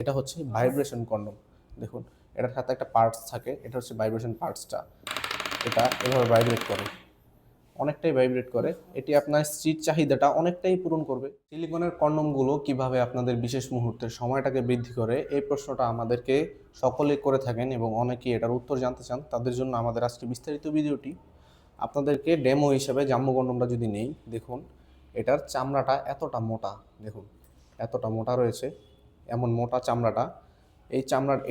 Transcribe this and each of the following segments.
এটা হচ্ছে vibration condom. দেখুন, এটার সাথে একটা পার্টস থাকে, এটা হচ্ছে ভাইব্রেশন পার্টসটা। এটা এভাবে ভাইব্রেট করে, অনেকটাই ভাইব্রেট করে। এটি আপনার স্ত্রীর চাহিদাটা অনেকটাই পূরণ করবে। সিলিকনের কন্ডমগুলো কিভাবে আপনাদের বিশেষ মুহূর্তের সময়টাকে বৃদ্ধি করে, এই প্রশ্নটা আমাদেরকে সকলে করে থাকেন এবং অনেকেই এটার উত্তর জানতে চান। তাদের জন্য আমাদের আজকে বিস্তারিত ভিডিওটি। আপনাদেরকে ডেমো হিসেবে জাম্বো কন্ডমটা যদি নেই, দেখুন এটার চামড়াটা এতটা মোটা, দেখুন এতটা মোটা রয়েছে, এমন মোটা চামড়াটা। এই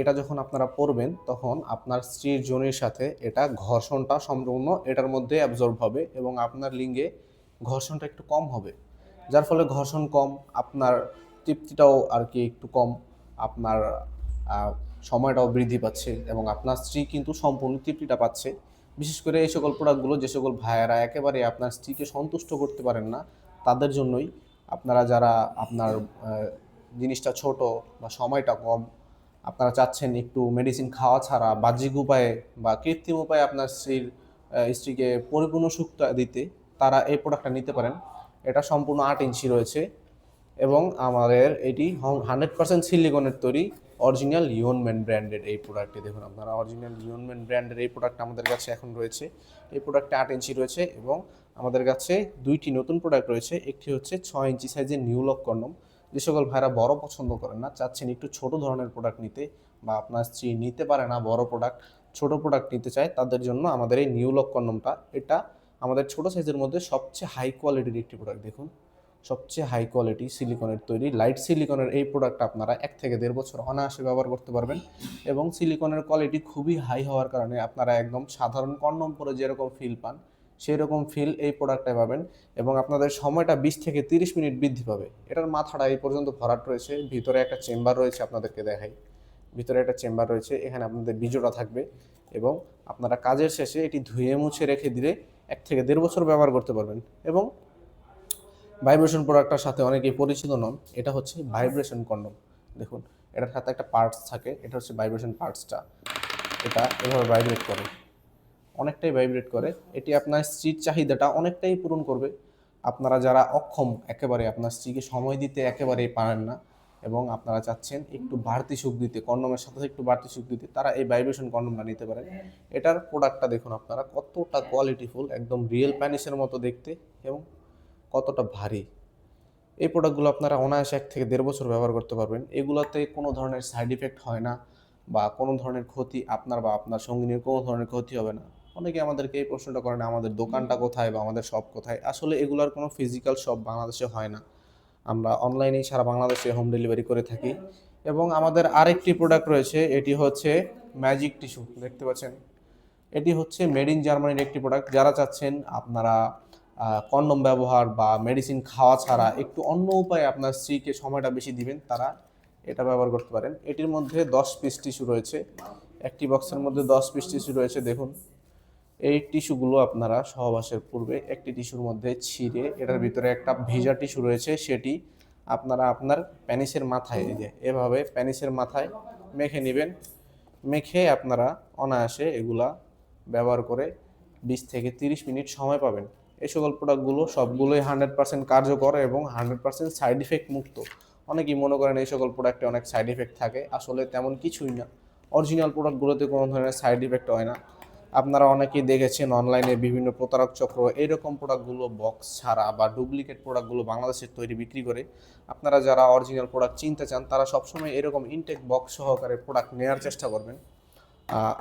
এটা যখন আপনারা পরবেন তখন আপনার স্ত্রীর যোনির সাথে এটা ঘর্ষণটা সম্পূর্ণ এটার মধ্যে অ্যাবজর্ব হবে এবং আপনার লিঙ্গে ঘর্ষণটা একটু কম হবে, যার ফলে ঘর্ষণ কম, আপনার তৃপ্তিটাও আর কি একটু কম, আপনার সময়টাও বৃদ্ধি পাচ্ছে এবং আপনার স্ত্রী কিন্তু সম্পূর্ণ তৃপ্তিটা পাচ্ছে। বিশেষ করে এই সকল প্রোডাক্টগুলো যে সকল ভাইয়েরা একেবারে আপনার স্ত্রীকে সন্তুষ্ট করতে পারেন না, তাদের জন্যই। আপনারা যারা আপনার জিনিসটা ছোট বা সময়টা কম, আপনারা চাচ্ছেন একটু মেডিসিন খাওয়া ছাড়া বাহ্যিক উপায়ে বা কৃত্রিম উপায়ে আপনার স্ত্রীকে পরিপূর্ণ সুখটা দিতে, তারা এই প্রোডাক্টটা নিতে পারেন। এটা সম্পূর্ণ 8 ইঞ্চি রয়েছে এবং আমাদের এটি 100% সিলিকনের তৈরি, অরিজিনাল লিওনম্যান ব্র্যান্ডের এই প্রোডাক্টটি। দেখুন আপনারা, অরিজিনাল লিওনম্যান ব্র্যান্ডের এই প্রোডাক্ট আমাদের কাছে এখন রয়েছে। এই প্রোডাক্টে 8 ইঞ্চি রয়েছে এবং আমাদের কাছে দুইটি নতুন প্রোডাক্ট রয়েছে। একটি হচ্ছে 6 ইঞ্চি সাইজের নিউ লক কন্ডম। যে সকল ভাইরা বড় পছন্দ করেন না, চাচ্ছেন একটু ছোট ধরনের প্রোডাক্ট নিতে, বা আপনার স্ত্রী নিতে পারে না বড় প্রোডাক্ট, ছোট প্রোডাক্ট নিতে চায়, তাদের জন্য আমাদের এই নিউ লক কন্ডমটা, এটা আমাদের ছোট সাইজের মধ্যে সবচেয়ে হাই কোয়ালিটির একটি প্রোডাক্ট। দেখুন, সবচেয়ে হাই কোয়ালিটি সিলিকনের তৈরি লাইট সিলিকনের এই প্রোডাক্টটা আপনারা 1 থেকে 1.5 বছর অনায়াসে ব্যবহার করতে পারবেন। এবং সিলিকনের কোয়ালিটি খুবই হাই হওয়ার কারণে আপনারা একদম সাধারণ কন্ডম পরে যেরকম ফিল পান, সেই রকম ফিল এই প্রোডাক্টে পাবেন। এবং আপনাদের সময়টা 20 থেকে 30 মিনিট বৃদ্ধি পাবে। এটার মাথাটা এই পর্যন্ত ভরাট রয়েছে, ভিতরে একটা চেম্বার রয়েছে, আপনাদেরকে দেখাই। ভিতরে একটা চেম্বার রয়েছে, এখানে আপনাদের বীজটা থাকবে এবং আপনারা কাজের শেষে এটি ধুয়ে মুছে রেখে দিলে 1 থেকে 1.5 বছর ব্যবহার করতে পারবেন। এবং ভাইব্রেশন প্রোডাক্টটার সাথে অনেকেই পরিচিত নন, এটা হচ্ছে ভাইব্রেশন কন্ডম। দেখুন, এটার সাথে একটা পার্টস থাকে, এটা হচ্ছে ভাইব্রেশন পার্টসটা। এটা এভাবে ভাইব্রেট করে, অনেকটাই ভাইব্রেট করে। এটি আপনার স্ত্রীর চাহিদাটা অনেকটাই পূরণ করবে। আপনারা যারা অক্ষম, একেবারে আপনার স্ত্রীকে সময় দিতে একেবারেই পারেন না এবং আপনারা চাচ্ছেন একটু বাড়তি সুখ দিতে, কন্ডমের সাথে একটু বাড়তি সুখ দিতে, তারা এই ভাইব্রেশন কন্ডমটা নিতে পারেন। এটার প্রোডাক্টটা দেখুন আপনারা, কতটা কোয়ালিটিফুল, একদম রিয়েল প্যানিসের মতো দেখতে এবং কতটা ভারী। এই প্রোডাক্টগুলো আপনারা অনায়াসে 1 থেকে 1.5 বছর ব্যবহার করতে পারবেন। এগুলোতে কোনো ধরনের সাইড ইফেক্ট হয় না বা কোনো ধরনের ক্ষতি আপনার বা আপনার সঙ্গিনীর কোনো ধরনের ক্ষতি হবে না। অনেকে আমাদেরকে এই প্রশ্নটা করেন, আমাদের দোকানটা কোথায় বা আমাদের শপ কোথায়? আসলে এগুলোর কোনো ফিজিক্যাল শপ বাংলাদেশে হয় না। আমরা অনলাইনেই সারা বাংলাদেশে হোম ডেলিভারি করে থাকি। এবং আমাদের আরেকটি প্রোডাক্ট রয়েছে, এটি হচ্ছে ম্যাজিক টিস্যু। দেখতে পাচ্ছেন, এটি হচ্ছে মেড ইন জার্মানির একটি প্রোডাক্ট। যারা চাচ্ছেন আপনারা কন্ডম ব্যবহার বা মেডিসিন খাওয়া ছাড়া একটু অন্য উপায়ে আপনার স্ত্রীকে সময়টা বেশি দিবেন, তারা এটা ব্যবহার করতে পারেন। এটির মধ্যে 10 পিস টিস্যু রয়েছে, একটি বক্সের মধ্যে 10 পিস টিস্যু রয়েছে। দেখুন, এই টিস্যুগুলো আপনারা সহবাসের পূর্বে একটি টিস্যুর মধ্যে ছিঁড়ে, এটার ভিতরে একটা ভিজা টিস্যু রয়েছে, সেটি আপনারা আপনার প্যানিসের মাথায়, এই যে এভাবে প্যানিসের মাথায় মেখে নেবেন। মেখে আপনারা অনায়াসে এগুলা ব্যবহার করে 20 থেকে 30 মিনিট সময় পাবেন। এই সকল প্রোডাক্টগুলো সবগুলোই 100% কার্যকর এবং 100% সাইড ইফেক্ট মুক্ত। অনেকেই মনে করেন এই সকল প্রোডাক্টে অনেক সাইড ইফেক্ট থাকে, আসলে তেমন কিছুই না। অরিজিনাল প্রোডাক্টগুলোতে কোনো ধরনের সাইড ইফেক্ট হয় না। আপনারা অনেকেই দেখেছেন অনলাইনে বিভিন্ন প্রতারক চক্র এরকম প্রোডাক্টগুলো বক্স ছাড়া বা ডুপ্লিকেট প্রোডাক্টগুলো বাংলাদেশের তৈরি বিক্রি করে। আপনারা যারা অরিজিনাল প্রোডাক্ট চিনতে চান, তারা সবসময় এরকম ইনটেক বক্স সহকারে প্রোডাক্ট নেওয়ার চেষ্টা করবেন।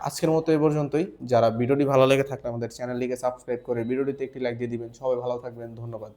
আজকের মতো এই পর্যন্তই। যারা ভিডিওটি ভালো লেগে থাকলে আমাদের চ্যানেলটিকে সাবস্ক্রাইব করে ভিডিওটিতে একটি লাইক দিয়ে দিবেন। সবাই ভালো থাকবেন, ধন্যবাদ।